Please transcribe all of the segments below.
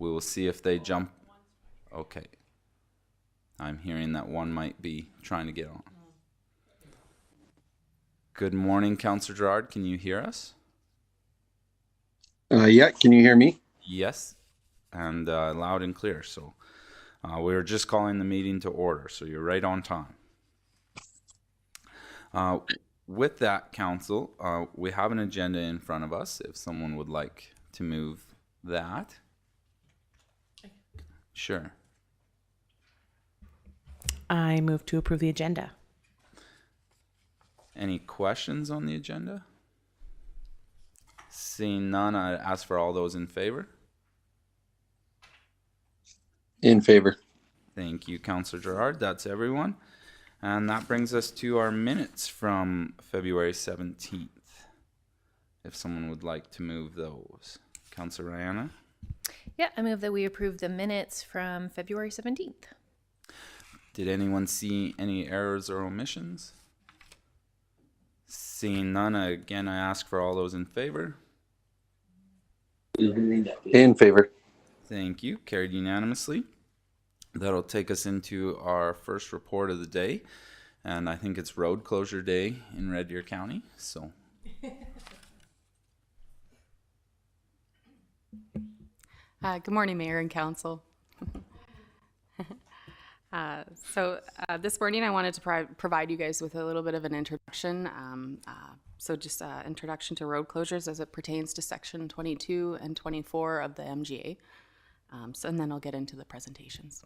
we will see if they jump. Okay. I'm hearing that one might be trying to get on. Good morning, Councillor Gerard. Can you hear us? Yeah, can you hear me? Yes, and loud and clear. So we were just calling the meeting to order, so you're right on time. With that, Council, we have an agenda in front of us. If someone would like to move that. Sure. I move to approve the agenda. Any questions on the agenda? Seeing none, I ask for all those in favor. In favor. Thank you, Councillor Gerard. That's everyone. And that brings us to our minutes from February 17th. If someone would like to move those. Councillor Rihanna? Yeah, I move that we approve the minutes from February 17th. Did anyone see any errors or omissions? Seeing none, again, I ask for all those in favor. In favor. Thank you. Carried unanimously. That'll take us into our first report of the day. And I think it's Road Closure Day in Red Deer County. So. Good morning, Mayor and Council. This morning I wanted to provide you guys with a little bit of an introduction. Just introduction to road closures as it pertains to Section 22 and 24 of the MGA. And then I'll get into the presentations.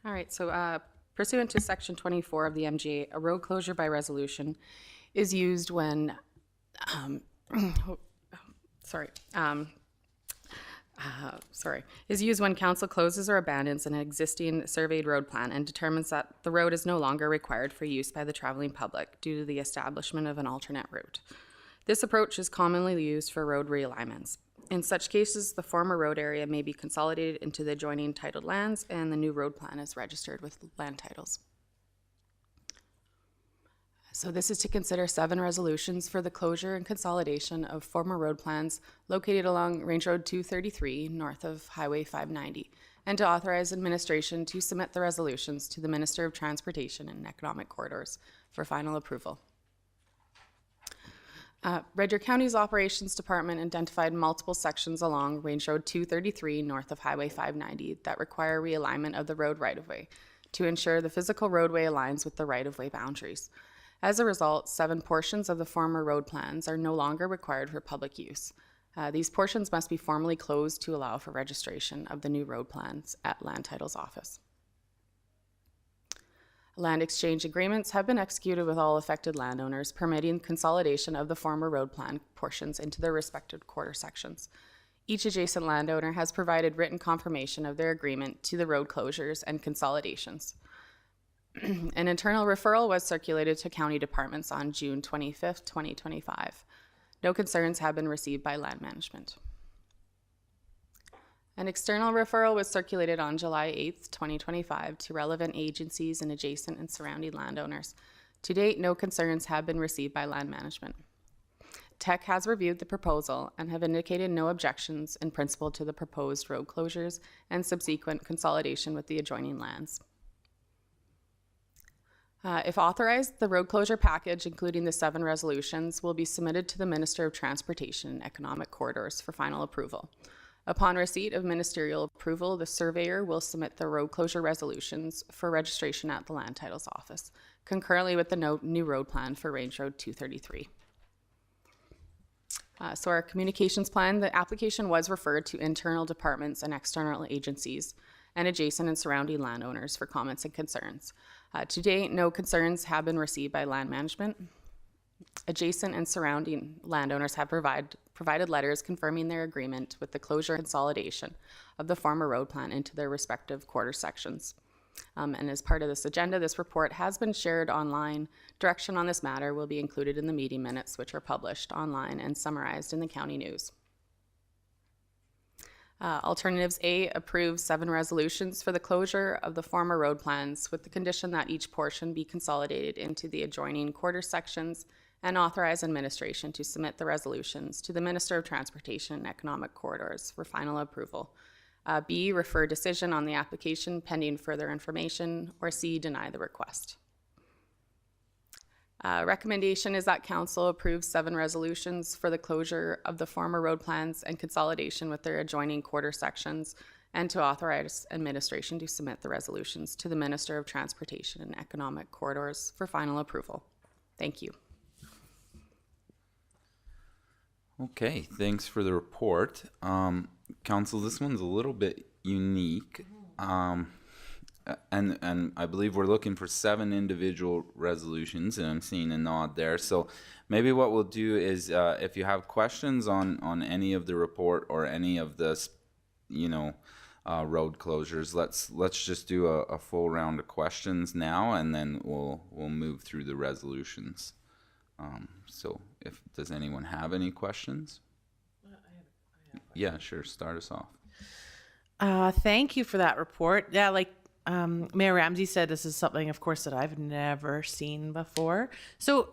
All right, so pursuant to Section 24 of the MGA, a road closure by resolution is used when, is used when council closes or abandons an existing surveyed road plan and determines that the road is no longer required for use by the traveling public due to the establishment of an alternate route. This approach is commonly used for road realignments. In such cases, the former road area may be consolidated into the adjoining titled lands and the new road plan is registered with land titles. So this is to consider 7 resolutions for the closure and consolidation of former road plans located along Range Road 233 north of Highway 590, and to authorize administration to submit the resolutions to the Minister of Transportation and Economic Corridors for final approval. Red Deer County's Operations Department identified multiple sections along Range Road 233 north of Highway 590 that require realignment of the road right-of-way to ensure the physical roadway aligns with the right-of-way boundaries. As a result, 7 portions of the former road plans are no longer required for public use. These portions must be formally closed to allow for registration of the new road plans at Land Title's office. Land exchange agreements have been executed with all affected landowners, permitting consolidation of the former road plan portions into their respective quarter sections. Each adjacent landowner has provided written confirmation of their agreement to the road closures and consolidations. An internal referral was circulated to county departments on June 25th, 2025. No concerns have been received by land management. An external referral was circulated on July 8th, 2025 to relevant agencies and adjacent and surrounding landowners. To date, no concerns have been received by land management. TEC has reviewed the proposal and have indicated no objections in principle to the proposed road closures and subsequent consolidation with the adjoining lands. If authorized, the road closure package, including the 7 resolutions, will be submitted to the Minister of Transportation and Economic Corridors for final approval. Upon receipt of ministerial approval, the surveyor will submit the road closure resolutions for registration at the Land Title's office, concurrently with the new road plan for Range Road 233. So our communications plan, the application was referred to internal departments and external agencies and adjacent and surrounding landowners for comments and concerns. To date, no concerns have been received by land management. Adjacent and surrounding landowners have provided letters confirming their agreement with the closure and consolidation of the former road plan into their respective quarter sections. And as part of this agenda, this report has been shared online. Direction on this matter will be included in the meeting minutes, which are published online and summarized in the county news. Alternatives A approves 7 resolutions for the closure of the former road plans with the condition that each portion be consolidated into the adjoining quarter sections and authorize administration to submit the resolutions to the Minister of Transportation and Economic Corridors for final approval. B, refer decision on the application pending further information, or C, deny the request. Recommendation is that Council approves 7 resolutions for the closure of the former road plans and consolidation with their adjoining quarter sections, and to authorize administration to submit the resolutions to the Minister of Transportation and Economic Corridors for final approval. Thank you. Okay, thanks for the report. Council, this one's a little bit unique. And I believe we're looking for 7 individual resolutions, and I'm seeing a nod there. So maybe what we'll do is, if you have questions on any of the report or any of this, road closures, let's just do a full round of questions now, and then we'll move through the resolutions. So does anyone have any questions? Yeah, sure. Start us off. Thank you for that report. Yeah, like Mayor Ramsey said, this is something, of course, that I've never seen before. So,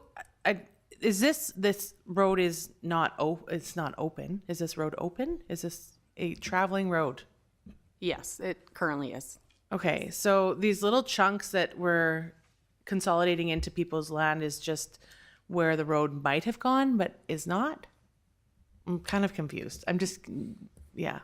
is this road is not it's not open? Is this road open? Is this a traveling road? Yes, it currently is. Okay, so these little chunks that we're consolidating into people's land is just where the road might have gone, but is not? I'm kind of confused. Yeah.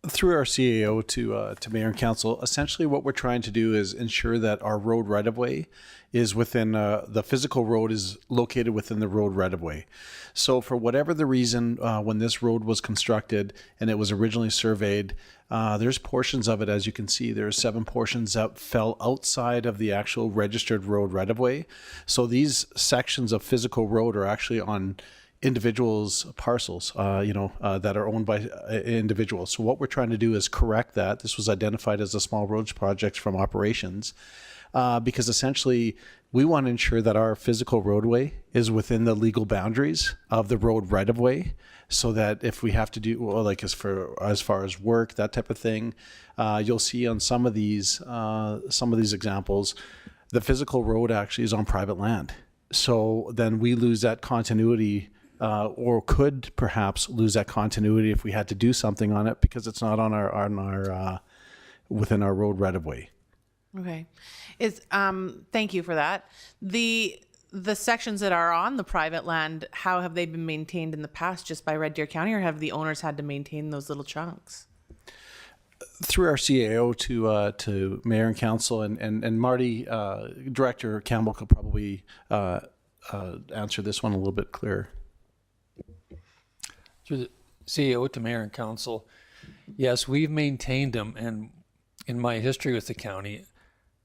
Through our CAO to Mayor and Council, essentially what we're trying to do is ensure that our road right-of-way is within, the physical road is located within the road right-of-way. So for whatever the reason, when this road was constructed and it was originally surveyed, there's portions of it, as you can see, there's 7 portions that fell outside of the actual registered road right-of-way. So these sections of physical road are actually on individuals' parcels, that are owned by individuals. So what we're trying to do is correct that. This was identified as a small roads project from operations, because essentially we want to ensure that our physical roadway is within the legal boundaries of the road right of way, so that if we have to do, well, like as far as work, that type of thing, you'll see on some of these examples, the physical road actually is on private land. So then we lose that continuity, or could perhaps lose that continuity if we had to do something on it, because it's not on our within our road right of way. Okay. Thank you for that. The sections that are on the private land, how have they been maintained in the past, just by Red Deer County, or have the owners had to maintain those little chunks? Through our CAO to Mayor and Council, and Marty, Director Campbell could probably answer this one a little bit clearer. Through the CEO to Mayor and Council, yes, we've maintained them, and in my history with the county,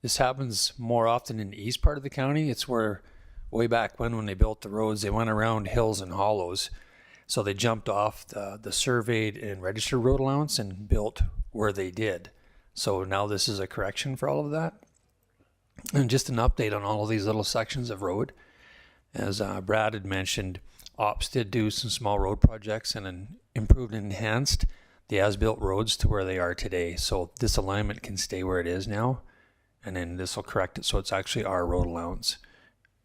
this happens more often in the east part of the county. It's where, way back when they built the roads, they went around hills and hollows, so they jumped off the surveyed and registered road allowance and built where they did. So now this is a correction for all of that. And just an update on all of these little sections of road. As Brad had mentioned, Ops did do some small road projects and improved and enhanced the as-built roads to where they are today. So this alignment can stay where it is now, and then this will correct it so it's actually our road allowance,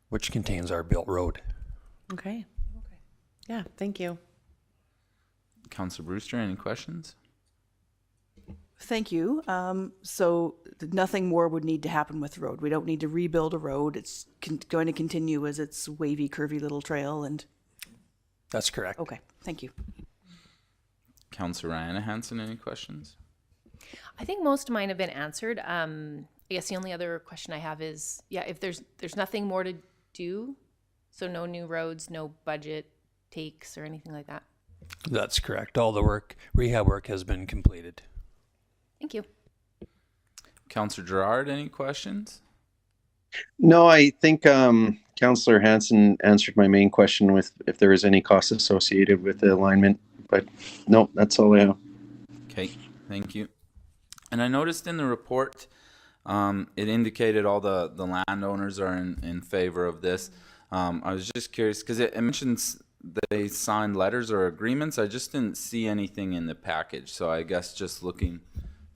which contains our built road. Okay. Yeah, thank you. Councilor Brewster, any questions? Thank you. So nothing more would need to happen with the road. We don't need to rebuild a road. It's going to continue as its wavy, curvy little trail. And That's correct. okay, thank you. Councilor Rihanna Hansen, any questions? I think most of mine have been answered. I guess the only other question I have is, if there's nothing more to do, so no new roads, no budget takes or anything like that. That's correct. All the rehab work has been completed. Thank you. Councilor Gerard, any questions? No, I think Councillor Hansen answered my main question with if there was any costs associated with the alignment, but no, that's all I have. Okay, thank you. And I noticed in the report, it indicated all the landowners are in favor of this. I was just curious because it mentions they signed letters or agreements. I just didn't see anything in the package, so I guess just looking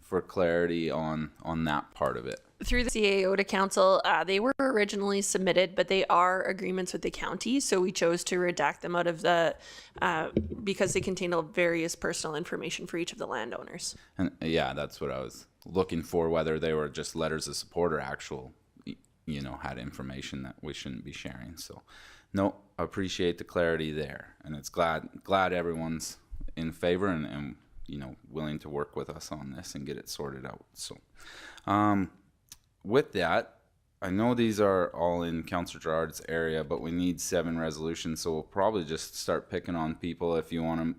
for clarity on that part of it. through the CAO to council, they were originally submitted, but they are agreements with the county. So we chose to redact them out of the, because they contain various personal information for each of the landowners. And yeah, that's what I was looking for, whether they were just letters of support or actual, had information that we shouldn't be sharing. So no, appreciate the clarity there. And it's glad everyone's in favor and willing to work with us on this and get it sorted out. So with that, I know these are all in Councillor Gerard's area, but we need 7 resolutions, so we'll probably just start picking on people if you want to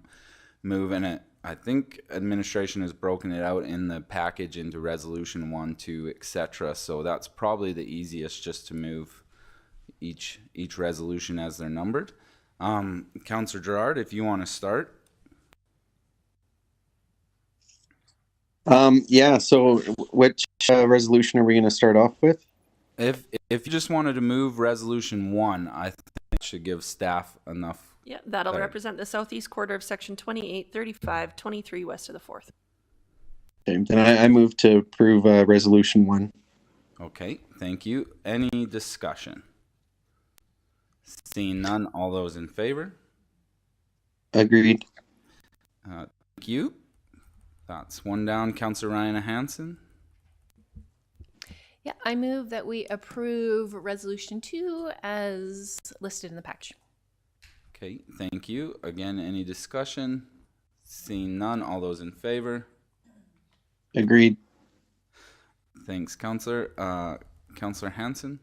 move in it. I think administration has broken it out in the package into resolution 1, 2, etc. So that's probably the easiest, just to move each resolution as they're numbered. Councillor Gerard, if you want to start. Yeah, so which resolution are we going to start off with? If you just wanted to move resolution 1, I think it should give staff enough. Yeah, that'll There. represent the southeast quarter of section 28, 35, 23 west of the 4th. Okay, then I move to approve resolution 1. Okay, thank you. Any discussion? Seeing none, all those in favor? Agreed. Thank you. That's one down. Councillor Ryan Hansen. Yeah, I move that we approve resolution 2 as listed in the package. Okay, thank you. Again, any discussion? Seeing none, all those in favor? Agreed. Thanks, Councillor. Councillor Hansen.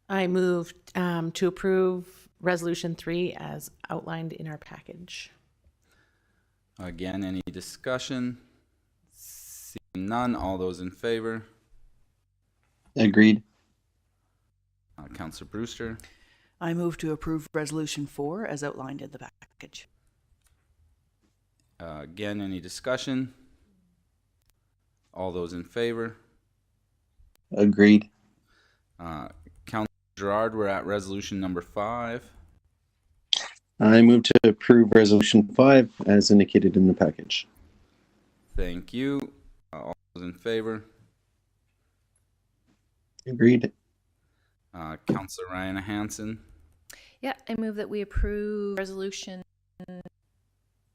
I move to approve resolution 3 as outlined in our package. Again, any discussion? Seeing none, all those in favor? Agreed. Councillor Brewster. I move to approve resolution 4 as outlined in the package. Again, any discussion? All those in favor? Agreed. Councillor Gerard, we're at resolution number 5. I move to approve resolution 5 as indicated in the package. Thank you. All those in favor? Agreed. Councillor Ryan Hansen. Yeah, I move that we approve resolution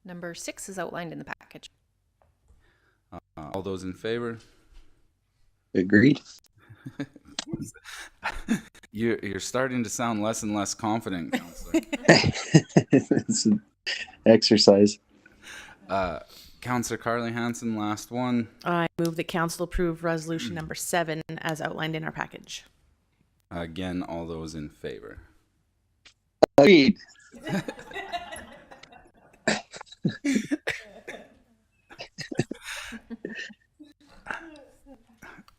number 6 as outlined in the package. All those in favor? Agreed. You're starting to sound less and less confident, Councillor. It's an exercise. Councillor Carly Hansen, last one. I move that council approve resolution number 7 as outlined in our package. Again, all those in favor? Agreed.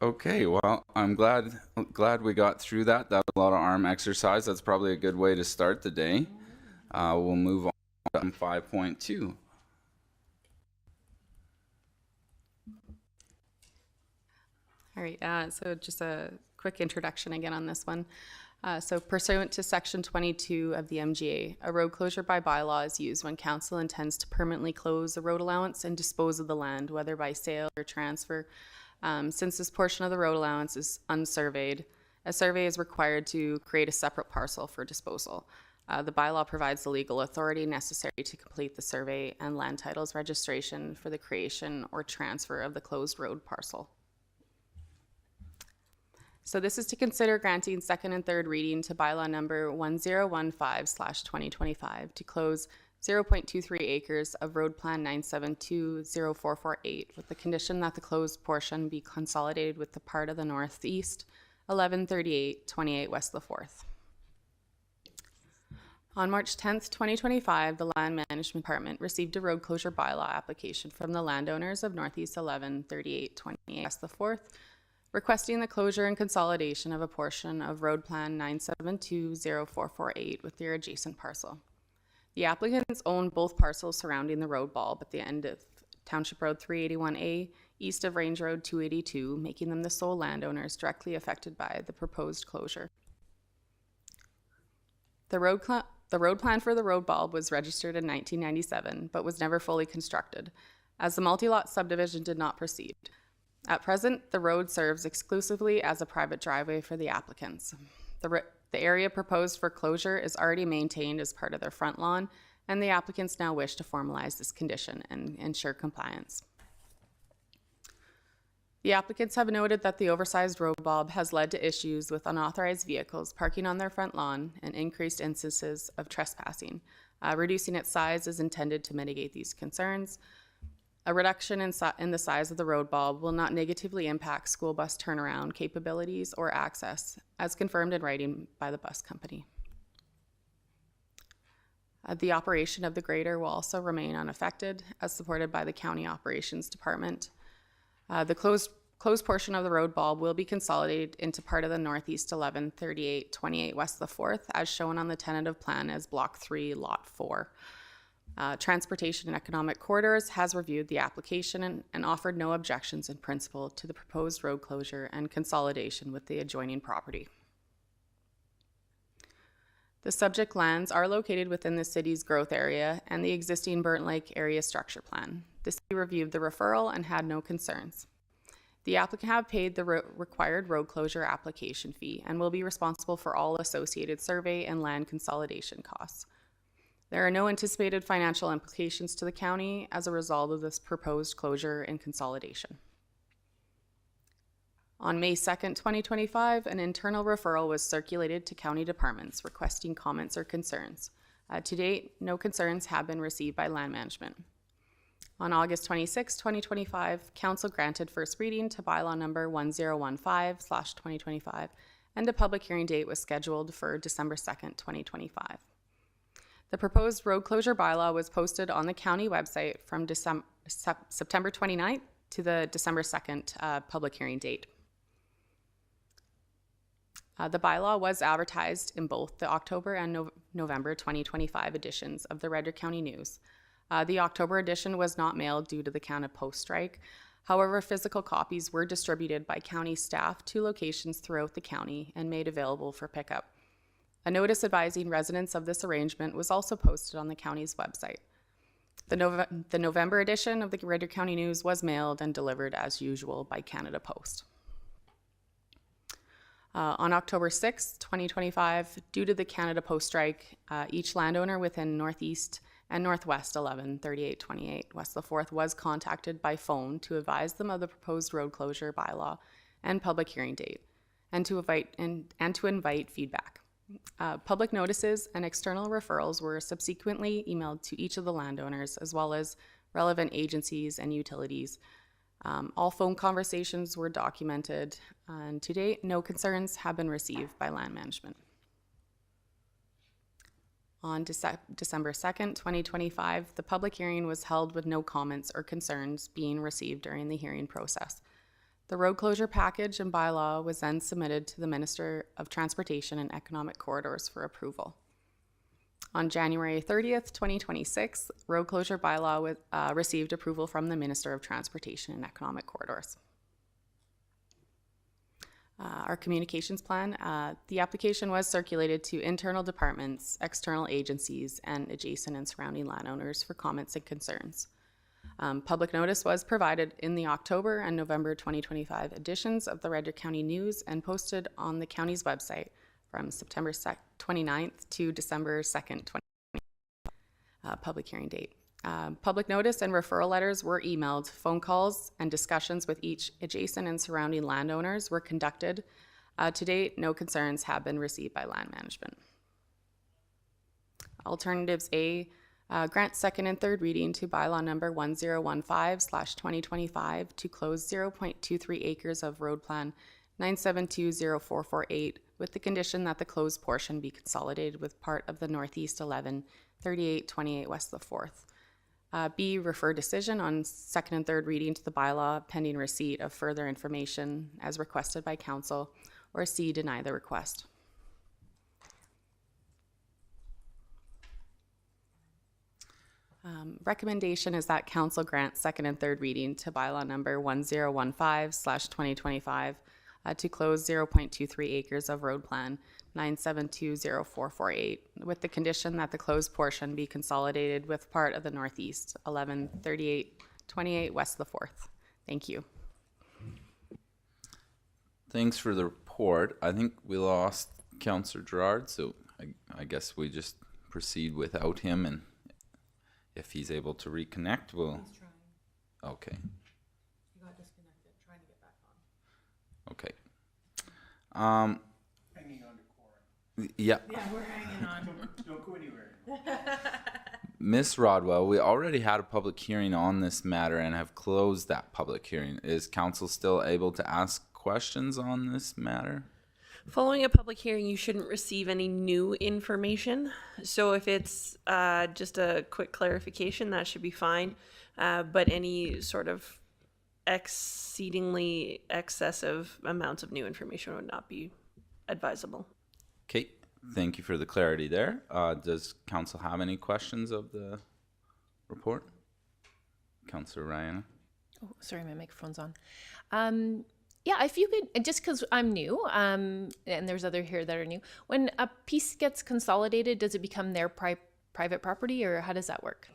Okay, well, I'm glad we got through that. That was a lot of arm exercise. That's probably a good way to start the day. We'll move on to 5.2. All right, so just a quick introduction again on this one. So pursuant to Section 22 of the MGA, a road closure by bylaw is used when council intends to permanently close a road allowance and dispose of the land, whether by sale or transfer. Since this portion of the road allowance is unsurveyed, a survey is required to create a separate parcel for disposal. The bylaw provides the legal authority necessary to complete the survey and land titles registration for the creation or transfer of the closed road parcel. So this is to consider granting second and third reading to bylaw number 1015/2025 to close 0.23 acres of road plan 9720448 with the condition that the closed portion be consolidated with the part of the northeast 1138/28 west of the 4th. On March 10th, 2025, the Land Management Department received a road closure bylaw application from the landowners of northeast 1138/28 west of the 4th, requesting the closure and consolidation of a portion of road plan 9720448 with their adjacent parcel. The applicants own both parcels surrounding the road bulb at the end of Township Road 381A, east of Range Road 282, making them the sole landowners directly affected by the proposed closure. The road plan for the road bulb was registered in 1997, but was never fully constructed, as the multi-lot subdivision did not proceed. At present, the road serves exclusively as a private driveway for the applicants. The area proposed for closure is already maintained as part of their front lawn, and the applicants now wish to formalize this condition and ensure compliance. The applicants have noted that the oversized road bulb has led to issues with unauthorized vehicles parking on their front lawn and increased instances of trespassing. Reducing its size is intended to mitigate these concerns. A reduction in the size of the road bulb will not negatively impact school bus turnaround capabilities or access, as confirmed in writing by the bus company. The operation of the grader will also remain unaffected, as supported by the County Operations Department. The closed portion of the road bulb will be consolidated into part of the Northeast 11 38 28 West the 4th, as shown on the tentative plan as Block 3, Lot 4. Transportation and Economic Corridors has reviewed the application and offered no objections in principle to the proposed road closure and consolidation with the adjoining property. The subject lands are located within the city's growth area and the existing Burnt Lake Area Structure Plan. The city reviewed the referral and had no concerns. The applicant have paid the required road closure application fee and will be responsible for all associated survey and land consolidation costs. There are no anticipated financial implications to the county as a result of this proposed closure and consolidation. On May 2nd, 2025, an internal referral was circulated to county departments requesting comments or concerns. To date, no concerns have been received by land management. On August 26, 2025, Council granted first reading to Bylaw number 1015/2025, and a public hearing date was scheduled for December 2nd, 2025. The proposed road closure bylaw was posted on the county website from September 29th to the December 2nd public hearing date. The bylaw was advertised in both the October and November 2025 editions of the Red Deer County News. The October edition was not mailed due to the Canada Post strike. However, physical copies were distributed by county staff to locations throughout the county and made available for pickup. A notice advising residents of this arrangement was also posted on the county's website. The November edition of the Red Deer County News was mailed and delivered as usual by Canada Post. On October 6, 2025, due to the Canada Post strike, each landowner within Northeast and Northwest 11 38 28 West the 4th was contacted by phone to advise them of the proposed road closure bylaw and public hearing date, and to invite feedback. Public notices and external referrals were subsequently emailed to each of the landowners, as well as relevant agencies and utilities. All phone conversations were documented, and to date, no concerns have been received by land management. On December 2nd, 2025, the public hearing was held with no comments or concerns being received during the hearing process. The road closure package and bylaw was then submitted to the Minister of Transportation and Economic Corridors for approval. On January 30th, 2026, road closure bylaw received approval from the Minister of Transportation and Economic Corridors. Our communications plan, the application was circulated to internal departments, external agencies, and adjacent and surrounding landowners for comments and concerns. Public notice was provided in the October and November 2025 editions of the Red Deer County News and posted on the county's website from September 29th to December 2nd, 2025, public hearing date. Public notice and referral letters were emailed. Phone calls and discussions with each adjacent and surrounding landowners were conducted. To date, no concerns have been received by land management. Alternatives A, grant second and third reading to bylaw number 1015/2025 to close 0.23 acres of road plan 9720448 with the condition that the closed portion be consolidated with part of the Northeast 11 38 28 West the 4th. B, refer decision on second and third reading to the bylaw pending receipt of further information as requested by council, or C, deny the request. Recommendation is that council grant second and third reading to bylaw number 1015/2025 to close 0.23 acres of road plan 9720448 with the condition that the closed portion be consolidated with part of the Northeast 11 38 28 West the 4th. Thank you. Thanks for the report. I think we lost Councillor Gerard, so I guess we just proceed without him, and if he's able to reconnect, we'll... Okay. He got disconnected, trying to get back on. Okay. Hanging on to quorum. Yeah. Yeah, we're hanging on. Don't go anywhere. Miss Rodwell, we already had a public hearing on this matter and have closed that public hearing. Is council still able to ask questions on this matter? Following a public hearing, you shouldn't receive any new information. So if it's just a quick clarification, that should be fine. But any sort of exceedingly excessive amounts of new information would not be advisable. Okay, thank you for the clarity there. Does council have any questions of the report? Councillor Ryan? Oh, sorry, my microphone's on. Yeah, if you could, just because I'm new, and there's other here that are new, when a piece gets consolidated, does it become their private property, or how does that work?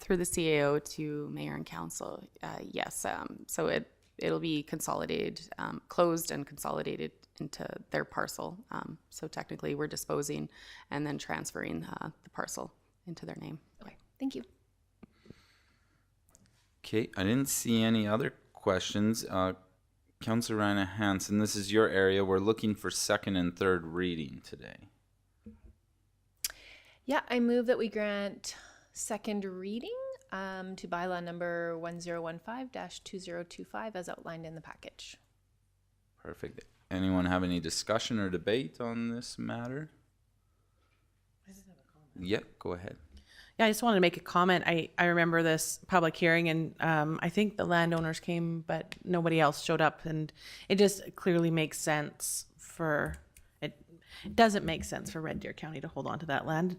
Through the CAO to mayor and council, yes. So it'll be consolidated, closed and consolidated into their parcel. So technically we're disposing and then transferring the parcel into their name. Okay, thank you. Okay, I didn't see any other questions. Councillor Ryan Hansen, this is your area. We're looking for second and third reading today. Yeah, I move that we grant second reading to bylaw number 1015-2025 as outlined in the package. Perfect. Anyone have any discussion or debate on this matter? Yep, go ahead. Yeah, I just wanted to make a comment. I remember this public hearing, and I think the landowners came, but nobody else showed up, and it just clearly makes sense for it. It doesn't make sense for Red Deer County to hold on to that land,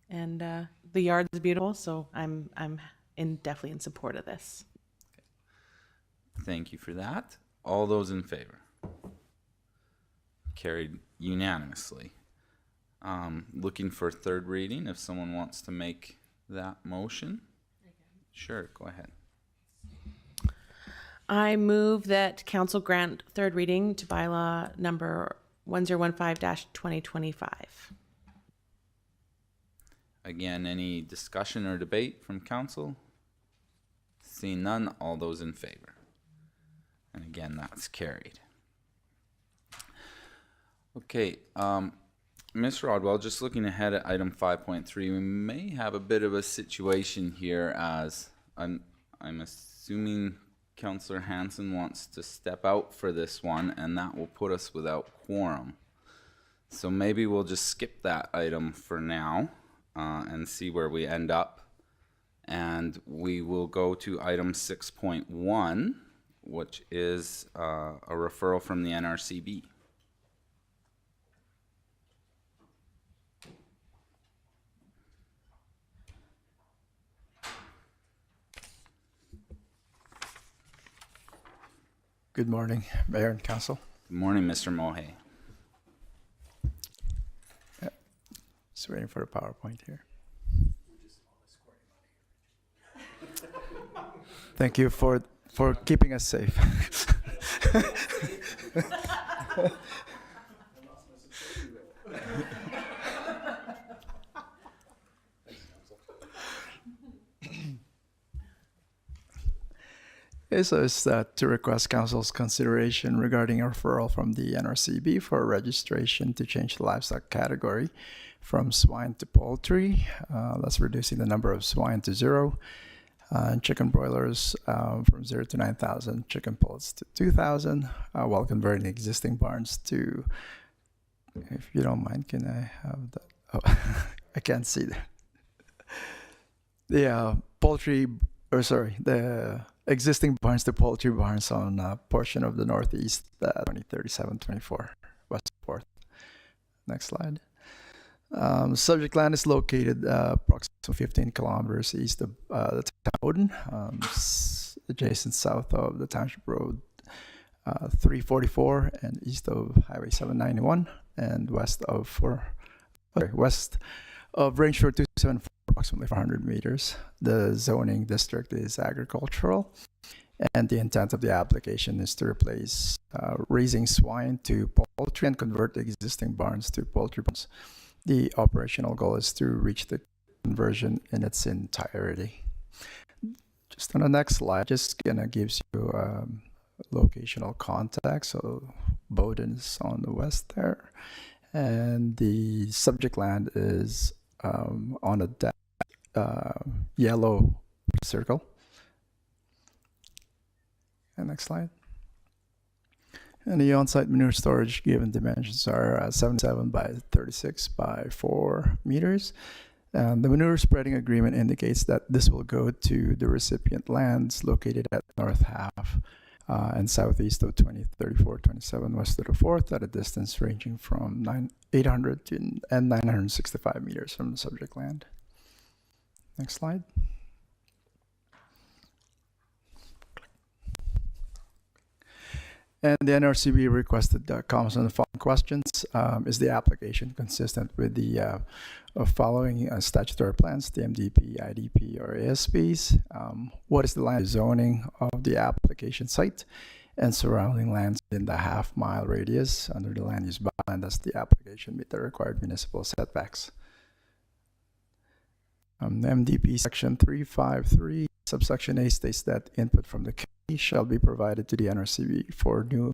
and the yard is beautiful, so I'm definitely in support of this. Thank you for that. All those in favor? Carried unanimously. Looking for third reading, if someone wants to make that motion. Sure, go ahead. I move that council grant third reading to bylaw number 1015-2025. Again, any discussion or debate from council? Seeing none, all those in favor? And again, that's carried. Okay, Ms. Rodwell, just looking ahead at item 5.3, we may have a bit of a situation here, as I'm assuming Councillor Hansen wants to step out for this one, and that will put us without quorum. So maybe we'll just skip that item for now and see where we end up. And we will go to item 6.1, which is a referral from the NRCB. Good morning, Mayor and Council. Good morning, Mr. Mohe. Just waiting for the PowerPoint here. Thank you for keeping us safe. So it's to request Council's consideration regarding a referral from the NRCB for registration to change the livestock category from swine to poultry, thus reducing the number of swine to 0, and chicken broilers from 0 to 9,000, chicken pullets to 2,000, while converting existing barns to, if you don't mind, can I have that? Oh, I can't see that. The the existing barns to poultry barns on a portion of the Northeast 2037-24 West 4th. Next slide. Subject land is located approximately 15 kilometers east of the town of Odin, adjacent south of the Township Road 344 and east of Highway 791 and west of Range Road 274, approximately 400 meters. The zoning district is agricultural, And the intent of the application is to replace raising swine to poultry and convert existing barns to poultry barns. The operational goal is to reach the conversion in its entirety. Just on the next slide, just gonna gives you locational context. So Bowden is on the west there, and the subject land is on a yellow circle. And next slide. And the on-site manure storage given dimensions are 77 by 36 by 4 meters. And the manure spreading agreement indicates that this will go to the recipient lands located at north half and southeast of 2034-27 west of the 4th at a distance ranging from 800 and 965 meters from the subject land. Next slide. And the NRCB requested comments on the following questions. Is the application consistent with the following statutory plans, the MDP, IDP, or ASPs? What is the land zoning of the application site and surrounding lands in the half-mile radius under the land use bylaw, and does the application meet the required municipal setbacks? MDP section 353 subsection A states that input from the county shall be provided to the NRCB for new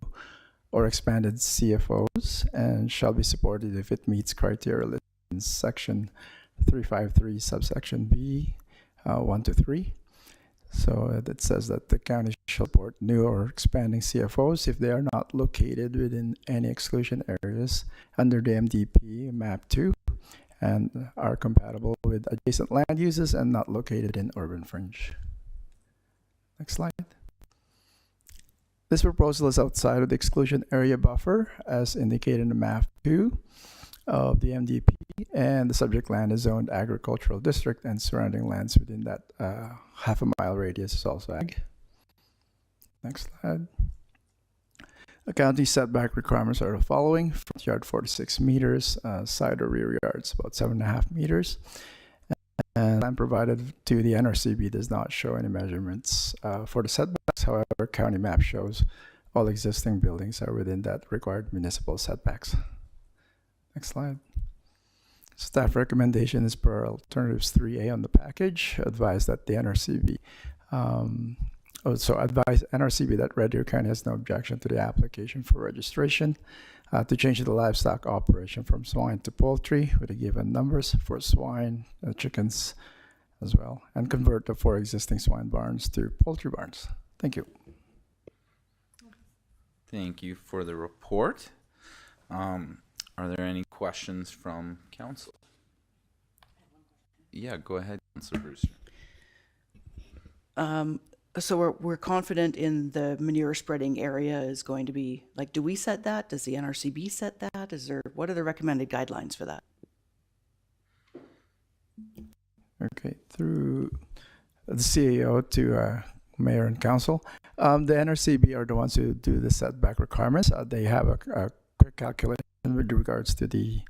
or expanded CFOs and shall be supported if it meets criteria listed in section 353 subsection B 1 to 3. So that says that the county shall support new or expanding CFOs if they are not located within any exclusion areas under the MDP map 2 and are compatible with adjacent land uses and not located in urban fringe. Next slide. This proposal is outside of the exclusion area buffer as indicated in the map 2 of the MDP, and the subject land is zoned agricultural district and surrounding lands within that half-a-mile radius is also ag. Next slide. The county setback requirements are the following: front yard 46 meters, side or rear yards about 7.5 meters. And land provided to the NRCB does not show any measurements for the setbacks. However, county map shows all existing buildings are within that required municipal setbacks. Next slide. Staff recommendation is per alternatives 3A on the package. Advise that the NRCB advise NRCB that Red Deer County has no objection to the application for registration to change the livestock operation from swine to poultry with the given numbers for swine, chickens as well, and convert the 4 existing swine barns to poultry barns. Thank you. Thank you for the report. Are there any questions from council? Yeah, go ahead, Councilor Brewster. So we're confident in the manure spreading area is going to be, like, do we set that? Does the NRCB set that? What are the recommended guidelines for that? Okay, through the CAO to mayor and council. The NRCB are the ones who do the setback requirements. They have a quick calculation with regards to the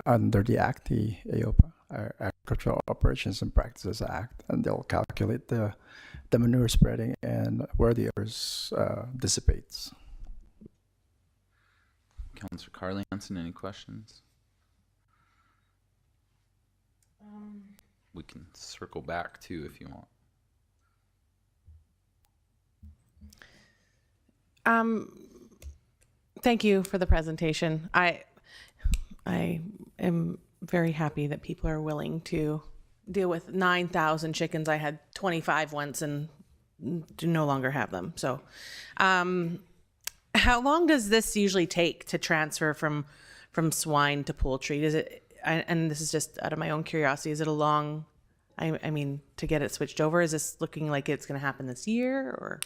under the Act, the AOPA, Agricultural Operations and Practices Act, and they'll calculate the manure spreading and where the earth dissipates. Councilor Carly Hansen, any questions? We can circle back too if you want. Thank you for the presentation. I am very happy that people are willing to deal with 9,000 chickens. I had 25 once and do no longer have them. So, how long does this usually take to transfer from swine to poultry? Does it? And this is just out of my own curiosity. Is it a long? I mean, to get it switched over, is this looking like it's going to happen this year or?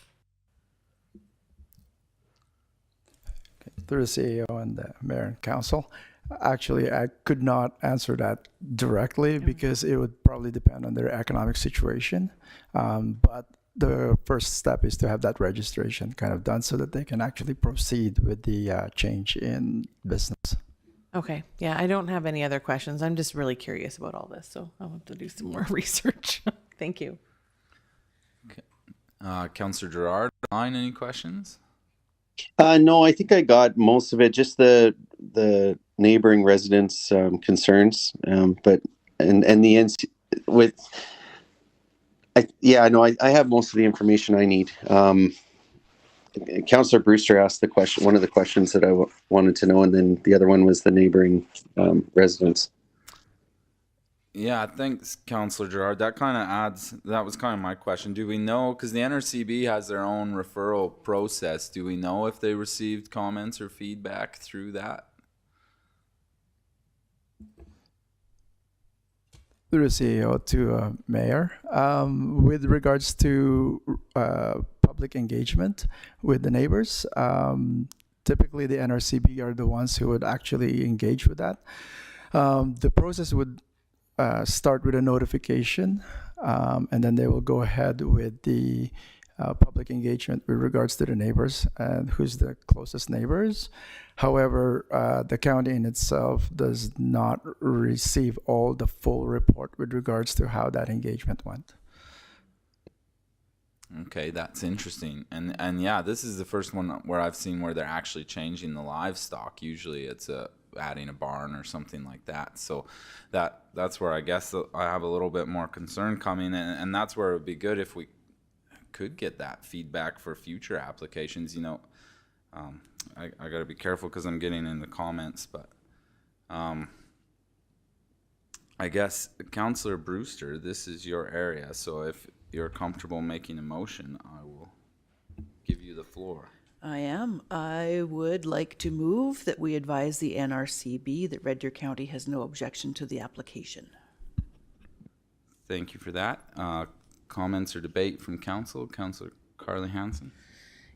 Through the CEO and the mayor and council. Actually, I could not answer that directly because it would probably depend on their economic situation. But the first step is to have that registration kind of done so that they can actually proceed with the change in business. Okay. Yeah, I don't have any other questions. I'm just really curious about all this, so I'll have to do some more research. Thank you. Okay. Councillor Gerard, line, any questions? No, I think I got most of it. Just the neighboring residents' concerns, but and the NC with. I have most of the information I need. Councillor Brewster asked the question, one of the questions that I wanted to know, and then the other one was the neighboring residents. Yeah, thanks, Councillor Gerard. That kind of adds, that was kind of my question. Do we know, because the NRCB has their own referral process, do we know if they received comments or feedback through that? Through the CEO to Mayor. With regards to public engagement with the neighbors, typically the NRCB are the ones who would actually engage with that. The process would start with a notification, and then they will go ahead with the public engagement with regards to the neighbors and who's the closest neighbors. However, the county in itself does not receive all the full report with regards to how that engagement went. Okay, that's interesting. And yeah, this is the first one where I've seen where they're actually changing the livestock. Usually it's adding a barn or something like that. So that's where I guess I have a little bit more concern coming, and that's where it would be good if we could get that feedback for future applications. You know, I got to be careful because I'm getting in the comments, but I guess Councillor Brewster, this is your area, so if you're comfortable making a motion, I will give you the floor. I am. I would like to move that we advise the NRCB that Red Deer County has no objection to the application. Thank you for that. Comments or debate from council? Councillor Carly Hansen.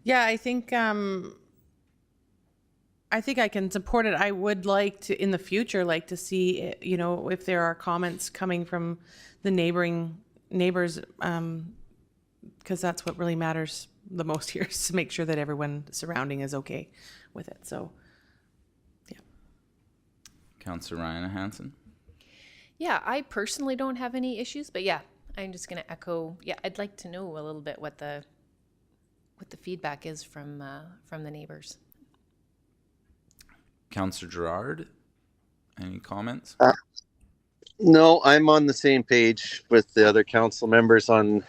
Yeah, I think I can support it. I would like to, in the future, like to see, you know, if there are comments coming from the neighbors, because that's what really matters the most here, is to make sure that everyone surrounding is okay with it. So, yeah. Councillor Ryan Hansen. Yeah, I personally don't have any issues, but yeah, I'm just going to echo. Yeah, I'd like to know a little bit what the feedback is from the neighbors. Councillor Gerard, any comments? No, I'm on the same page with the other council members on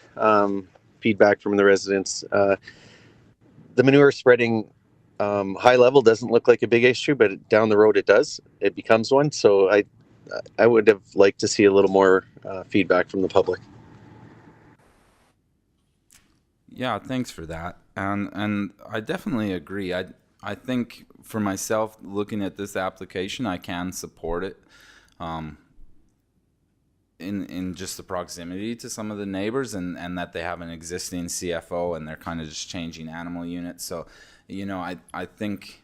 feedback from the residents. The manure spreading high level doesn't look like a big issue, but down the road it does. It becomes one. So I would have liked to see a little more feedback from the public. Yeah, thanks for that. And I definitely agree. I think for myself, looking at this application, I can support it. In just the proximity to some of the neighbors, and that they have an existing CFO and they're kind of just changing animal units. So, you know, I think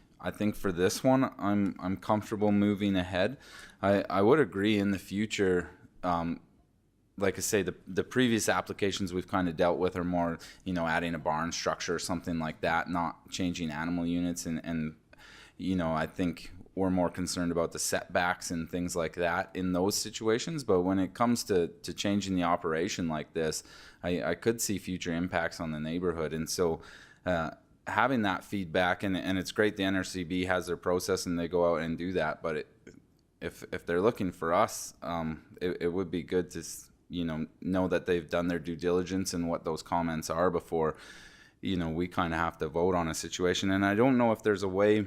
for this one, I'm comfortable moving ahead. I would agree in the future. Like I say, the previous applications we've kind of dealt with are more, you know, adding a barn structure or something like that, not changing animal units. And you know, I think we're more concerned about the setbacks and things like that in those situations. But when it comes to changing the operation like this, I could see future impacts on the neighborhood. And so having that feedback, and it's great the NRCB has their process and they go out and do that. But if they're looking for us, it would be good to, you know that they've done their due diligence and what those comments are before, you know, we kind of have to vote on a situation. And I don't know if there's a way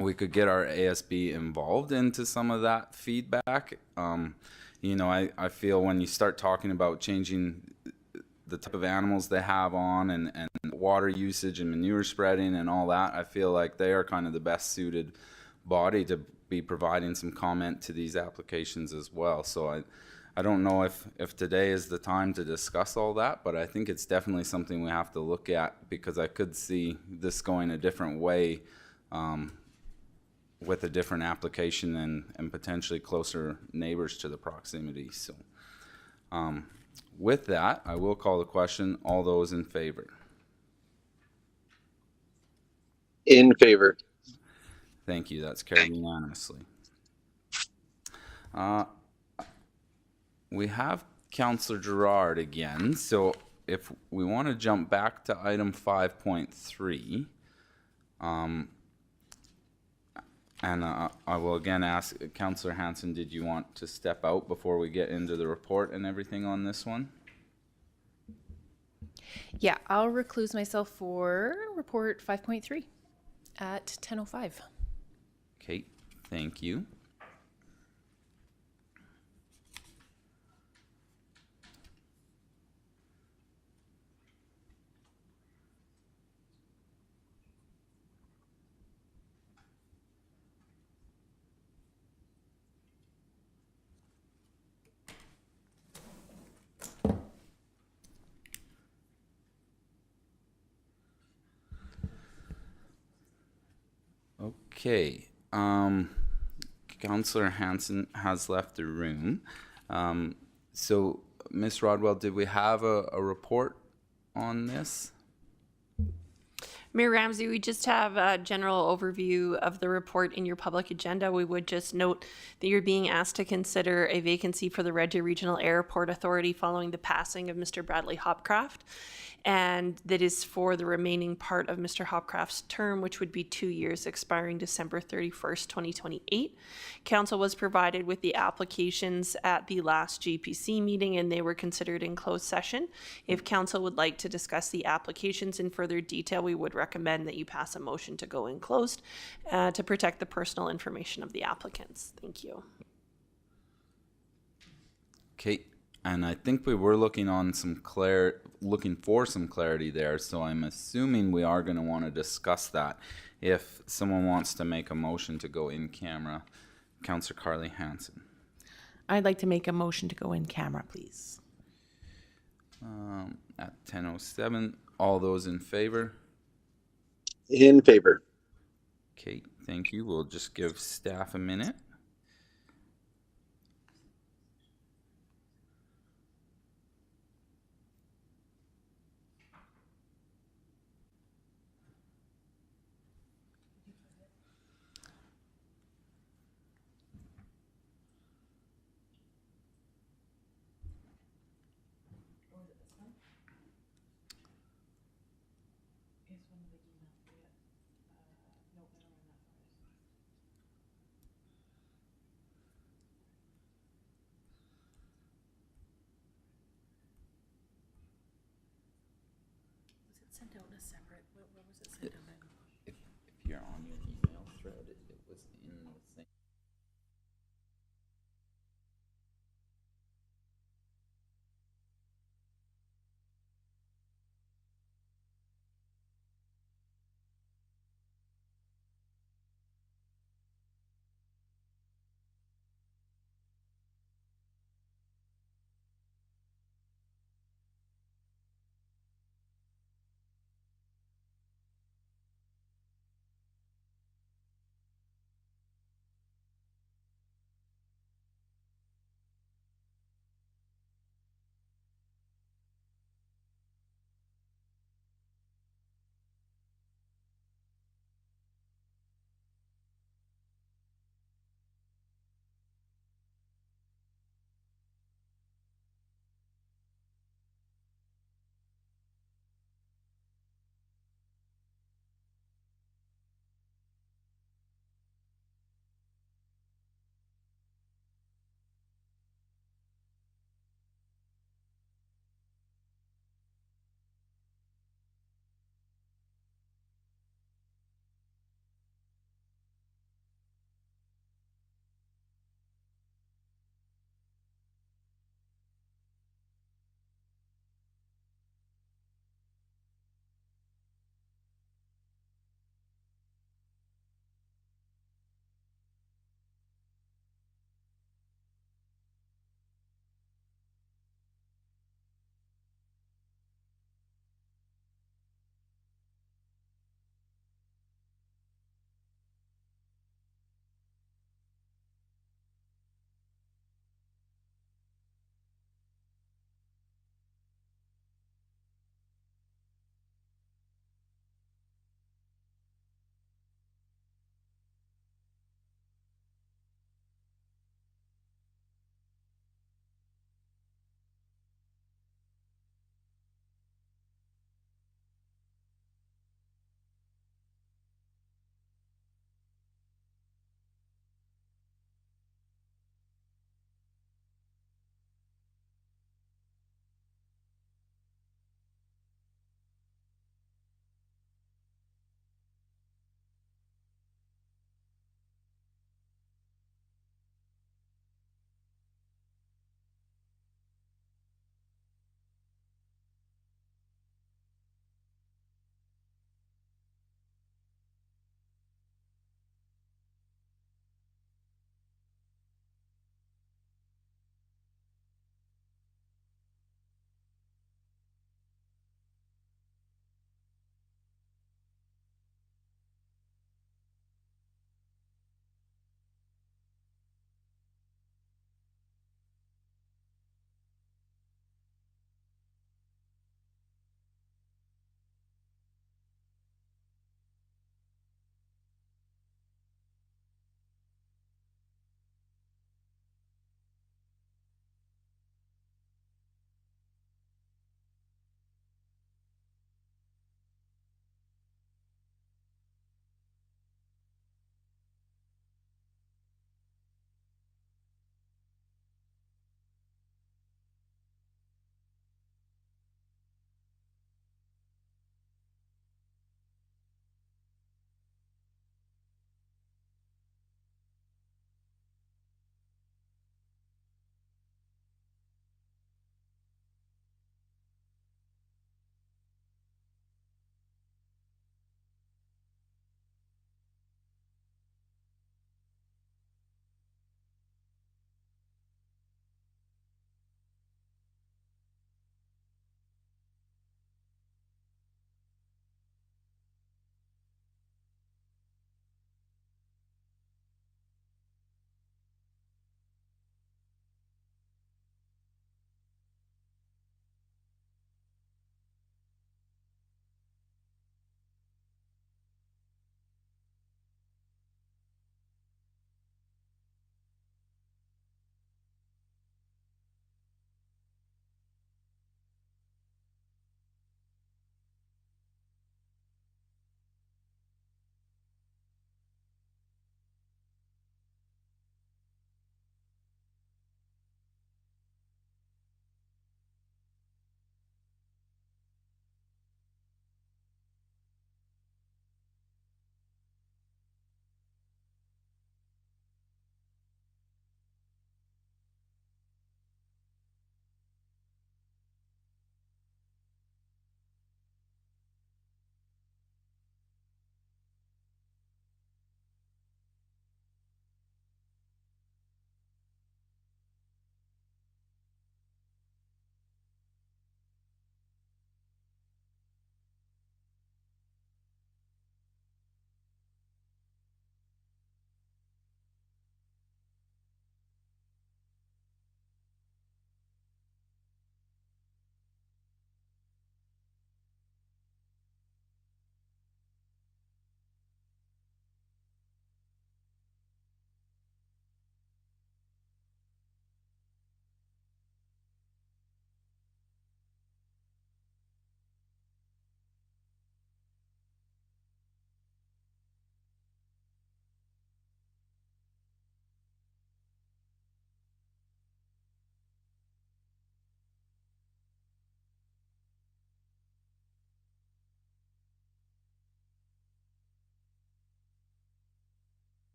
we could get our ASB involved into some of that feedback. You know, I feel when you start talking about changing the type of animals they have on and water usage and manure spreading and all that, I feel like they are kind of the best suited body to be providing some comment to these applications as well. So I don't know if today is the time to discuss all that, but I think it's definitely something we have to look at, because I could see this going a different way with a different application and potentially closer neighbors to the proximity. So with that, I will call the question. All those in favor? In favor. Thank you. That's carried unanimously. We have Councillor Gerard again. So if we want to jump back to item 5.3, and I will again ask Councillor Hanson, did you want to step out before we get into the report and everything on this one? Yeah, I'll recluse myself for report 5.3 at 10:05. Okay, thank you. Okay, Councillor Hanson has left the room. So, Ms. Rodwell, did we have a report on this? Mayor Ramsey, we just have a general overview of the report in your public agenda. We would just note that you're being asked to consider a vacancy for the Reggie Regional Airport Authority following the passing of Mr. Bradley Hopcraft. And that is for the remaining part of Mr. Hopcraft's term, which would be 2 years, expiring December 31st, 2028. Council was provided with the applications at the last GPC meeting, and they were considered in closed session. If council would like to discuss the applications in further detail, we would recommend that you pass a motion to go in closed to protect the personal information of the applicants. Thank you. Okay, and I think we were looking for some clarity there, so I'm assuming we are going to want to discuss that. If someone wants to make a motion to go in camera, Councillor Carly Hanson. I'd like to make a motion to go in camera, please. At 10:07, all those in favor? In favor. Okay, thank you. We'll just give staff a minute. Sent out a separate, what was it sent out? If you're on your email thread, it was in the same.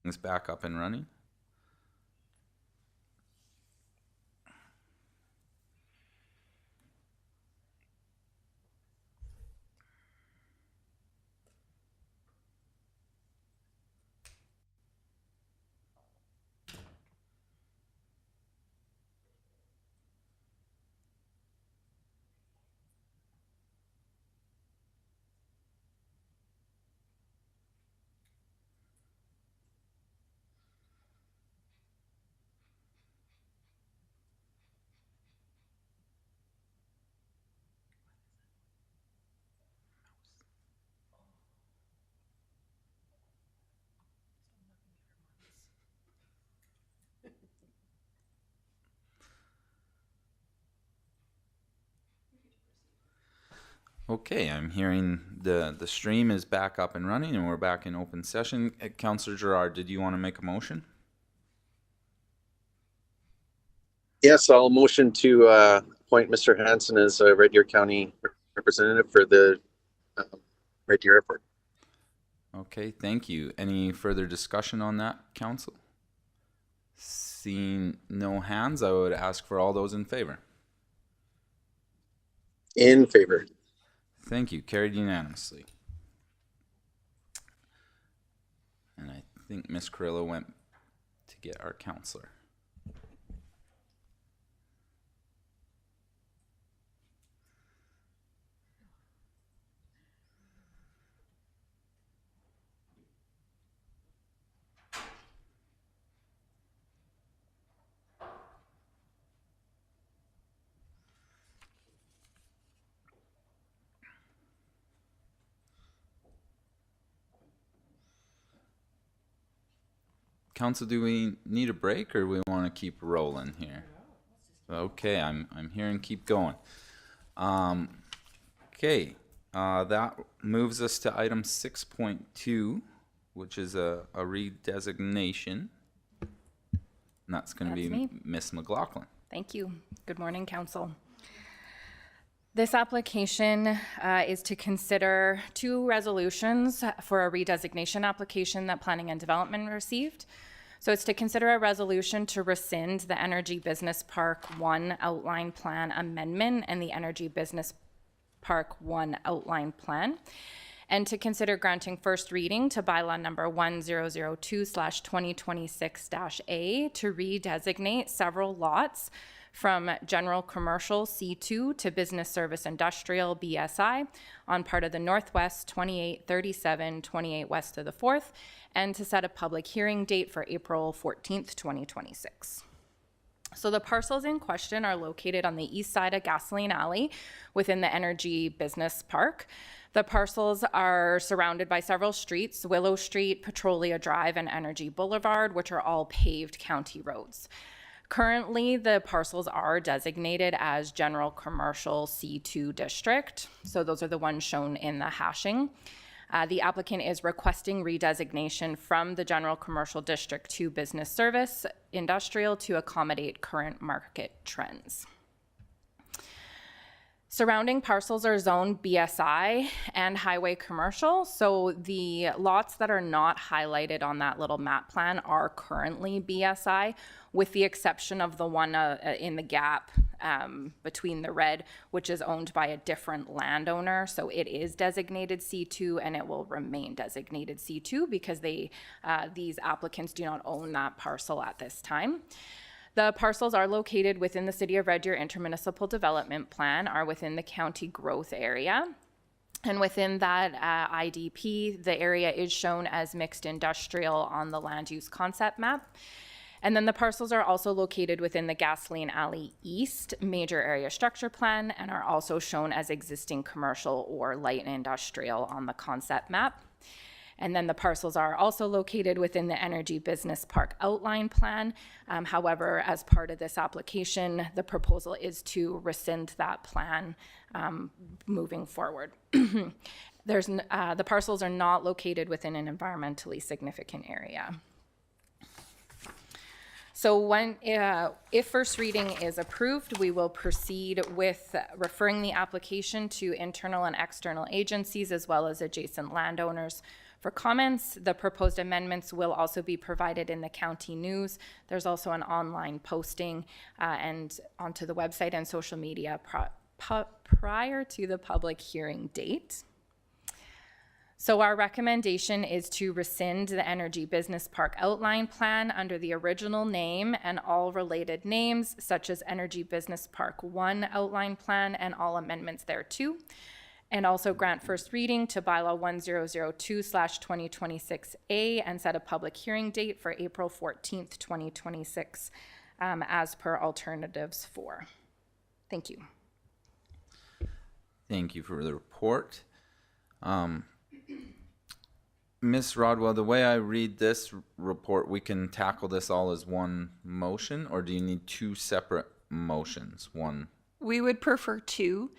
things back up and running. Okay, I'm hearing the stream is back up and running and we're back in open session. Councillor Gerard, did you want to make a motion? Yes, I'll motion to appoint Mr. Hanson as a Red Deer County representative for the Red Deer Airport. Okay, thank you. Any further discussion on that, council? Seeing no hands, I would ask for all those in favor. In favor. Thank you. Carried unanimously. And I think Ms. Carrillo went to get our counselor. Council, do we need a break or we want to keep rolling here? Okay, I'm hearing keep going. Okay, that moves us to item 6.2, which is a redesignation. And that's going to be me. Miss McLaughlin. Thank you. Good morning, Council. This application is to consider two resolutions for a redesignation application that Planning and Development received. So it's to consider a resolution to rescind the Energy Business Park 1 Outline Plan Amendment and the Energy Business Park 1 Outline Plan, and to consider granting first reading to bylaw number 1002/2026-A to redesignate several lots from general commercial C2 to business service industrial BSI on part of the Northwest 2837 28 west of the 4th, and to set a public hearing date for April 14th, 2026. So the parcels in question are located on the east side of Gasoline Alley within the Energy Business Park. The parcels are surrounded by several streets: Willow Street, Petrolia Drive, and Energy Boulevard, which are all paved county roads. Currently, the parcels are designated as general commercial C2 district. So those are the ones shown in the hashing. The applicant is requesting redesignation from the general commercial district to business service industrial to accommodate current market trends. Surrounding parcels are zoned BSI and highway commercial. So the lots that are not highlighted on that little map plan are currently BSI, with the exception of the one in the gap between the red, which is owned by a different landowner. So it is designated C2 and it will remain designated C2 because these applicants do not own that parcel at this time. The parcels are located within the City of Red Deer Intermunicipal Development Plan, are within the county growth area. And within that IDP, the area is shown as mixed industrial on the land use concept map. And then the parcels are also located within the Gasoline Alley East major area structure plan and are also shown as existing commercial or light industrial on the concept map. And then the parcels are also located within the Energy Business Park Outline Plan. However, as part of this application, the proposal is to rescind that plan moving forward. The parcels are not located within an environmentally significant area. So if first reading is approved, we will proceed with referring the application to internal and external agencies as well as adjacent landowners for comments. The proposed amendments will also be provided in the county news. There's also an online posting and onto the website and social media prior to the public hearing date. So our recommendation is to rescind the Energy Business Park Outline Plan under the original name and all related names, such as Energy Business Park 1 Outline Plan and all amendments thereto, and also grant first reading to Bylaw 1002/2026A and set a public hearing date for April 14th, 2026, as per alternatives 4. Thank you. Thank you for the report. Ms. Rodwell, the way I read this report, we can tackle this all as one motion, or do you need 2 separate motions? One. We would prefer 2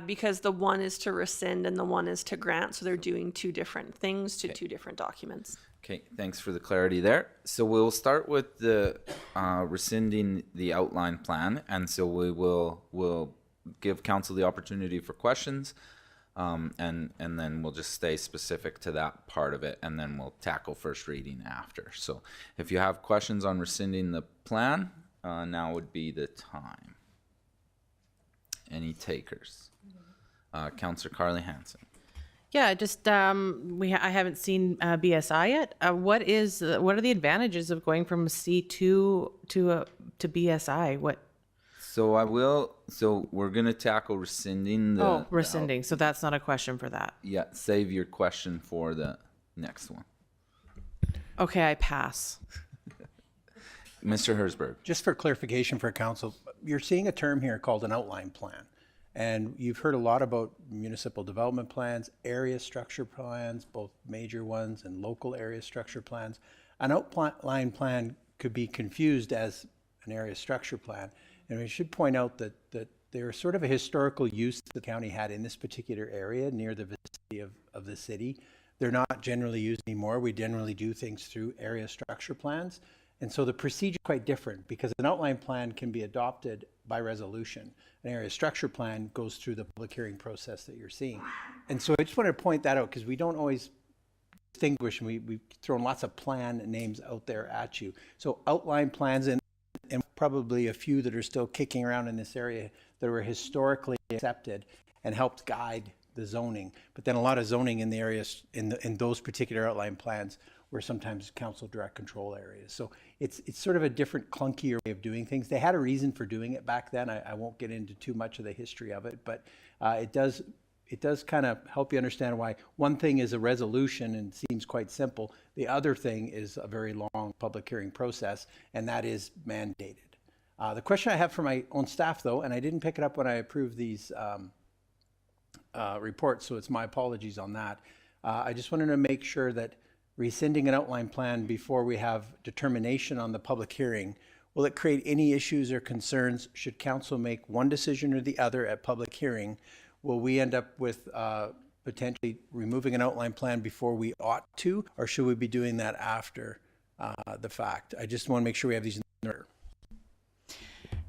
because the one is to rescind and the one is to grant. So they're doing 2 different things to 2 different documents. Okay, thanks for the clarity there. So we'll start with the rescinding the outline plan, and so we'll give council the opportunity for questions. And then we'll just stay specific to that part of it, and then we'll tackle first reading after. So if you have questions on rescinding the plan, now would be the time. Any takers? Councillor Carly Hansen. Yeah, just I haven't seen BSI yet. What are the advantages of going from C2 to BSI? What? So we're gonna tackle rescinding the. Rescinding. So that's not a question for that. Yeah, save your question for the next one. Okay, I pass. Mr. Herzberg. Just for clarification for council, you're seeing a term here called an outline plan. And you've heard a lot about municipal development plans, area structure plans, both major ones and local area structure plans. An outline plan could be confused as an area structure plan. And we should point out that they're sort of a historical use the county had in this particular area near the vicinity of the city. They're not generally used anymore. We generally do things through area structure plans. And so the procedure is quite different because an outline plan can be adopted by resolution. An area structure plan goes through the public hearing process that you're seeing. And so I just wanted to point that out because we don't always distinguish, and we've thrown lots of plan names out there at you. So outline plans and probably a few that are still kicking around in this area that were historically accepted and helped guide the zoning. But then a lot of zoning in the areas in those particular outline plans were sometimes council direct control areas. So it's sort of a different, clunkier way of doing things. They had a reason for doing it back then. I won't get into too much of the history of it, but it does kind of help you understand why one thing is a resolution and seems quite simple. The other thing is a very long public hearing process, and that is mandated. The question I have for my own staff, though, and I didn't pick it up when I approved these reports, so it's my apologies on that. I just wanted to make sure that rescinding an outline plan before we have determination on the public hearing, will it create any issues or concerns should council make one decision or the other at public hearing? Will we end up with potentially removing an outline plan before we ought to, or should we be doing that after the fact? I just want to make sure we have these in order.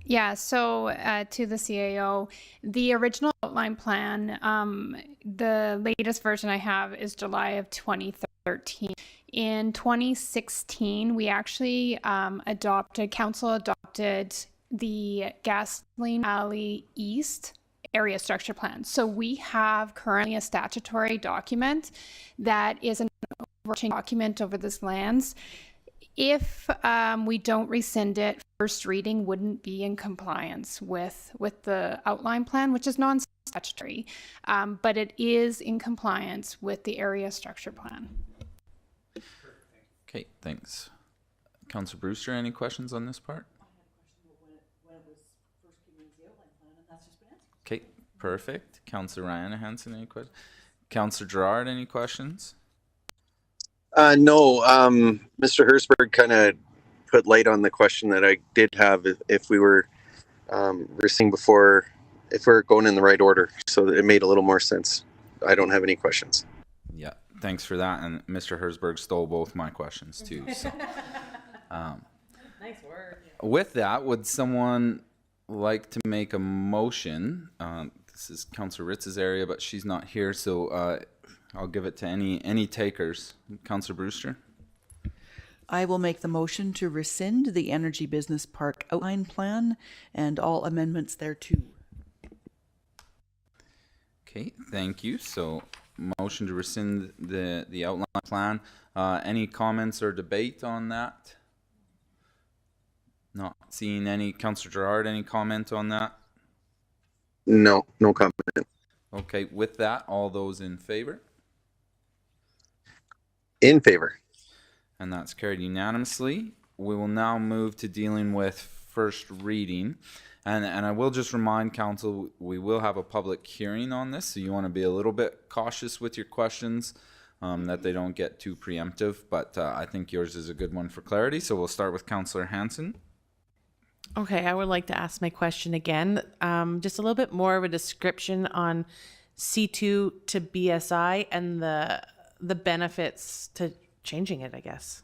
Yeah, so to the CAO, the original outline plan, the latest version I have is July of 2013. In 2016, we actually council adopted the Gasoline Alley East area structure plan. So we have currently a statutory document that is an overarching document over this lands. If we don't rescind it, first reading wouldn't be in compliance with the outline plan, which is non-statutory, but it is in compliance with the area structure plan. Okay, thanks. Councillor Brewster, any questions on this part? Okay, perfect. Councillor Ryan Hansen, any questions? Councillor Gerard, any questions? No, Mr. Herzberg kind of put light on the question that I did have if we were rescinding before, if we're going in the right order. So that it made a little more sense. I don't have any questions. Yeah, thanks for that. And Mr. Herzberg stole both my questions too. So. Nice work. With that, would someone like to make a motion? This is Councillor Ritz's area, but she's not here. So I'll give it to any takers. Councillor Brewster. I will make the motion to rescind the Energy Business Park Outline Plan and all amendments thereto. Okay, thank you. So motion to rescind the outline plan. Any comments or debate on that? Not seeing any. Councillor Gerard, any comment on that? No comment. Okay, with that, all those in favor? In favor. And that's carried unanimously. We will now move to dealing with first reading. And I will just remind council, we will have a public hearing on this, so you want to be a little bit cautious with your questions, that they don't get too preemptive, but I think yours is a good one for clarity. So we'll start with Councillor Hanson. Okay, I would like to ask my question again. Just a little bit more of a description on C2 to BSI and the benefits to changing it, I guess.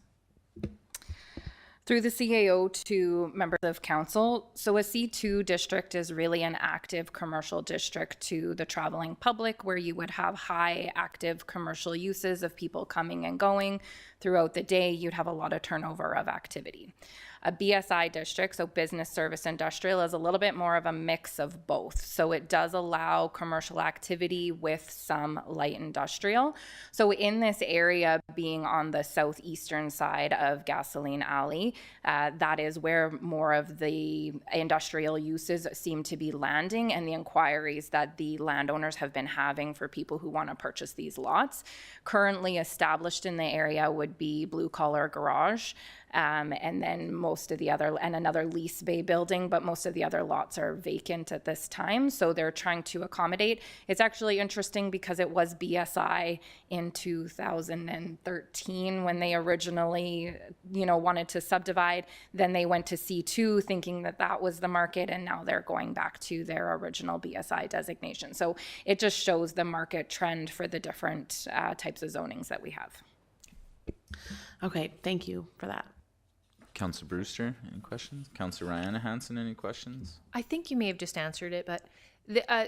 Through the CAO to members of council. So a C2 district is really an active commercial district to the traveling public, where you would have high active commercial uses of people coming and going throughout the day. You'd have a lot of turnover of activity. A BSI district, so business, service, industrial, is a little bit more of a mix of both. So it does allow commercial activity with some light industrial. So in this area, being on the southeastern side of Gasoline Alley, that is where more of the industrial uses seem to be landing, and the inquiries that the landowners have been having for people who want to purchase these lots. Currently established in the area would be Blue Collar Garage, and then most of the other, and another lease bay building, but most of the other lots are vacant at this time. So they're trying to accommodate. It's actually interesting because it was BSI in 2013 when they originally, wanted to subdivide. Then they went to C2 thinking that that was the market, and now they're going back to their original BSI designation. So it just shows the market trend for the different types of zonings that we have. Okay, thank you for that. Councillor Brewster, any questions? Councillor Rihanna Hanson, any questions? I think you may have just answered it, but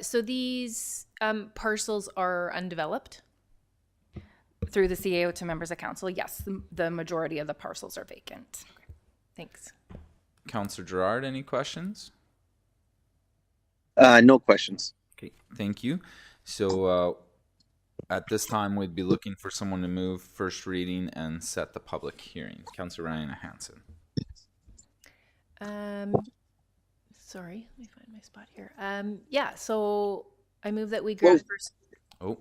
so these parcels are undeveloped? Through the CAO to members of council, yes, the majority of the parcels are vacant. Okay. Thanks. Councillor Gerard, any questions? No questions. Okay, thank you. So at this time, we'd be looking for someone to move first reading and set the public hearing. Councillor Rihanna Hanson. Sorry, let me find my spot here. So I move that we grant first. Oh,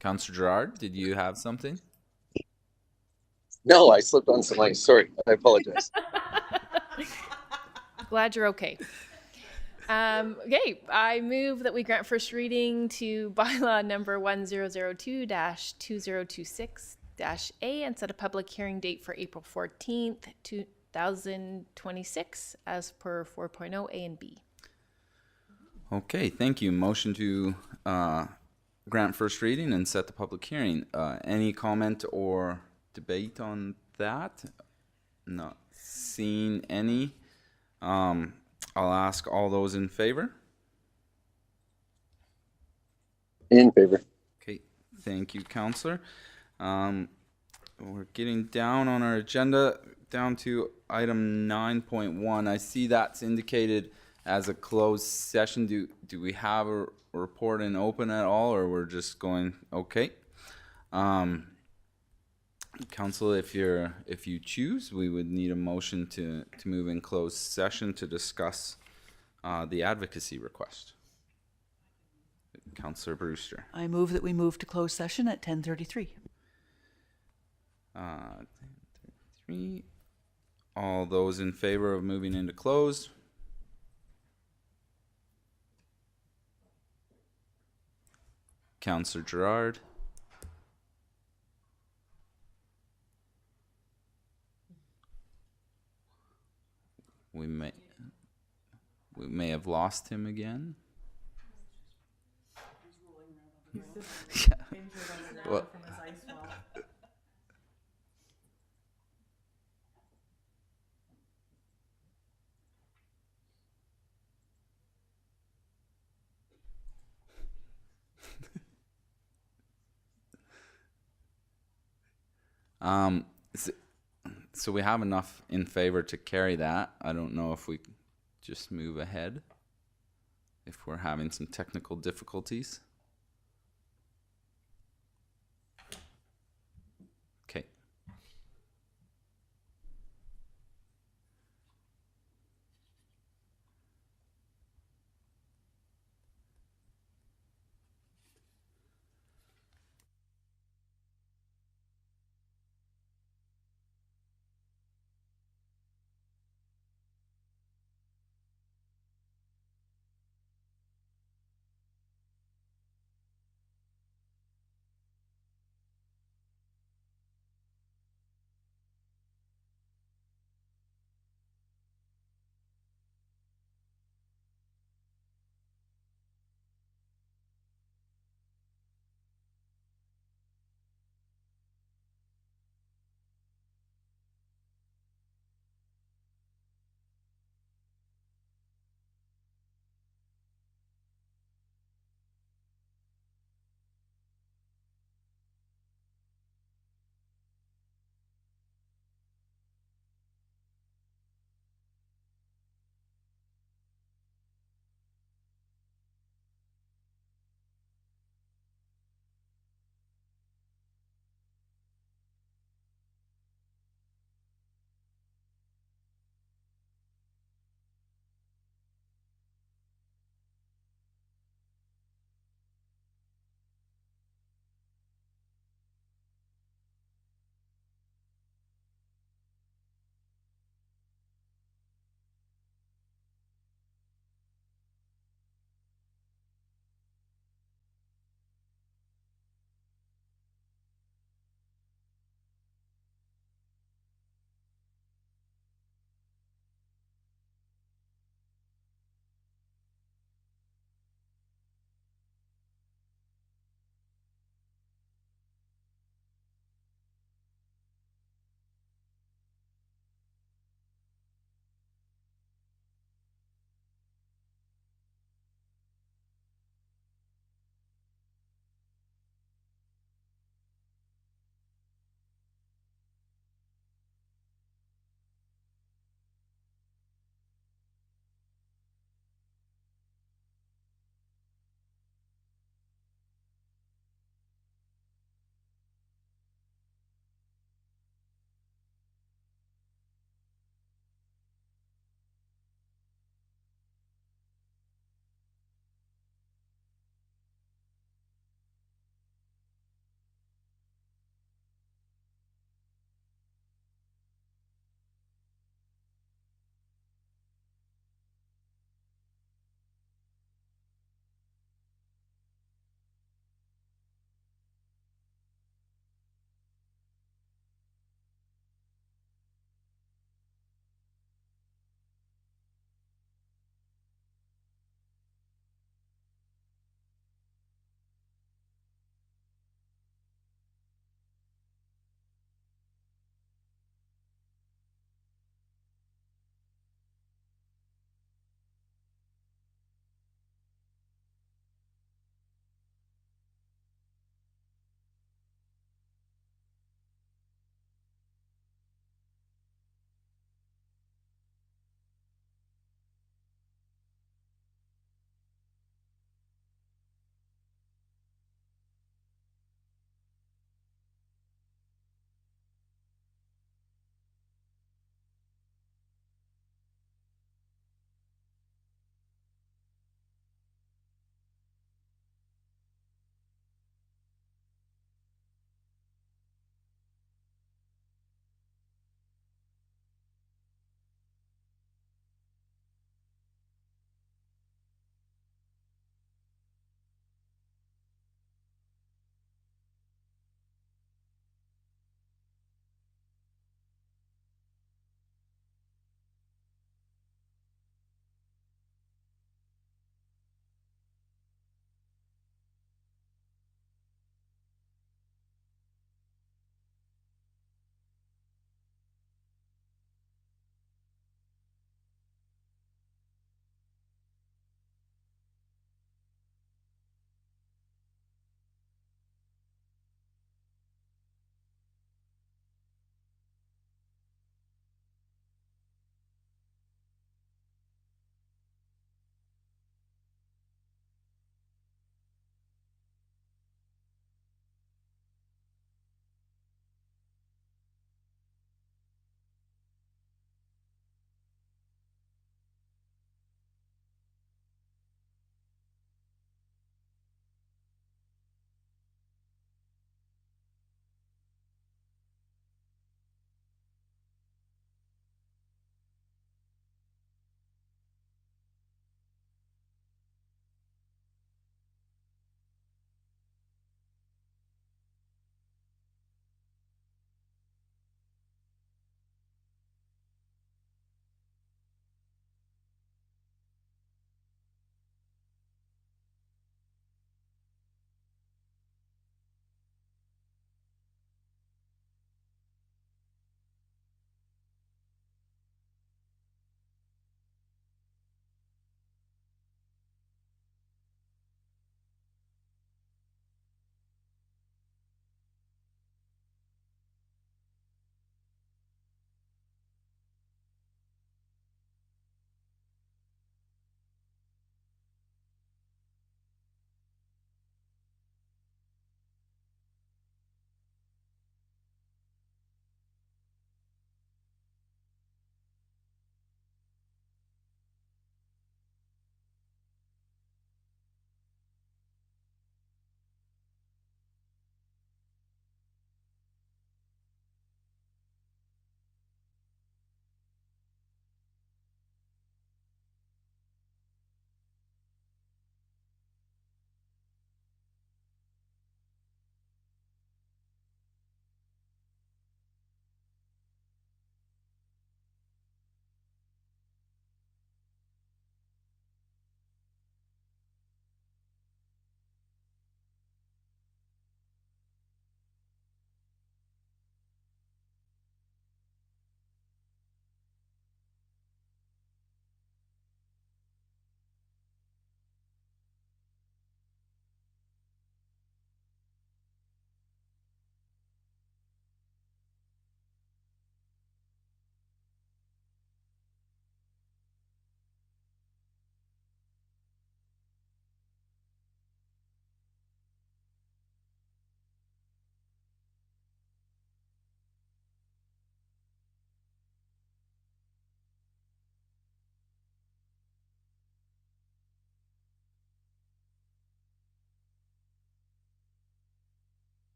Councillor Gerard, did you have something? No, I slipped on some ice. Sorry, I apologize. Glad you're okay. Okay, I move that we grant first reading to bylaw number 1002-2026-A and set a public hearing date for April 14th, 2026 as per 4.0 A and B. Okay, thank you. Motion to grant first reading and set the public hearing. Any comment or debate on that? Not seeing any. I'll ask all those in favor. In favor. Okay, thank you, Councillor. We're getting down on our agenda, down to item 9.1. I see that's indicated as a closed session. Do we have a report in open at all, or we're just going okay? Council, if you choose, we would need a motion to move in closed session to discuss the advocacy request. Councillor Brewster. I move that we move to closed session at 10:33. 10:33. All those in favor of moving into closed? Councillor Gerard. We may have lost him again. Yeah. Well, s- so we have enough in favor to carry that. I don't know if we just move ahead if we're having some technical difficulties. Okay.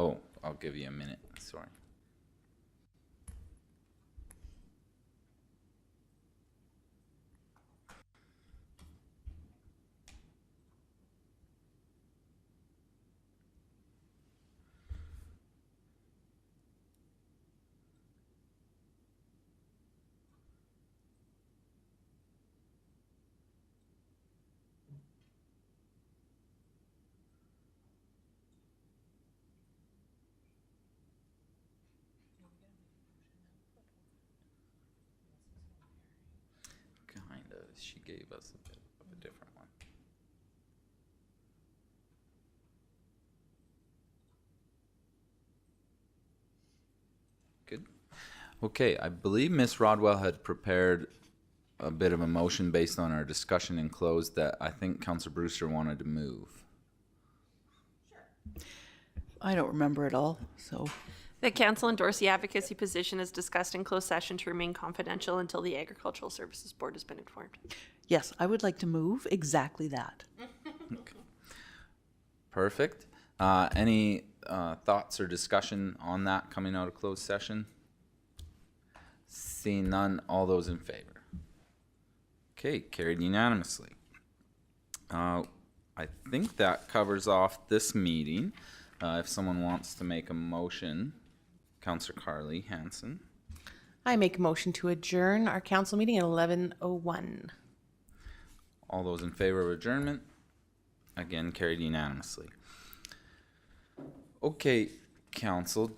Oh, I'll give you a minute. Sorry. Kind of. She gave us a bit of a different one. Good. Okay, I believe Ms. Rodwell had prepared a bit of a motion based on our discussion in closed that I think Councillor Brewster wanted to move. I don't remember it all, so. The council endorse the advocacy position as discussed in closed session to remain confidential until the Agricultural Services Board has been informed. Yes, I would like to move exactly that. Okay. Perfect. Any thoughts or discussion on that coming out of closed session? Seeing none, all those in favor? Okay, carried unanimously. I think that covers off this meeting. If someone wants to make a motion, Councillor Carly Hansen. I make a motion to adjourn our council meeting at 11:01. All those in favor of adjournment? Again, carried unanimously. Okay, council,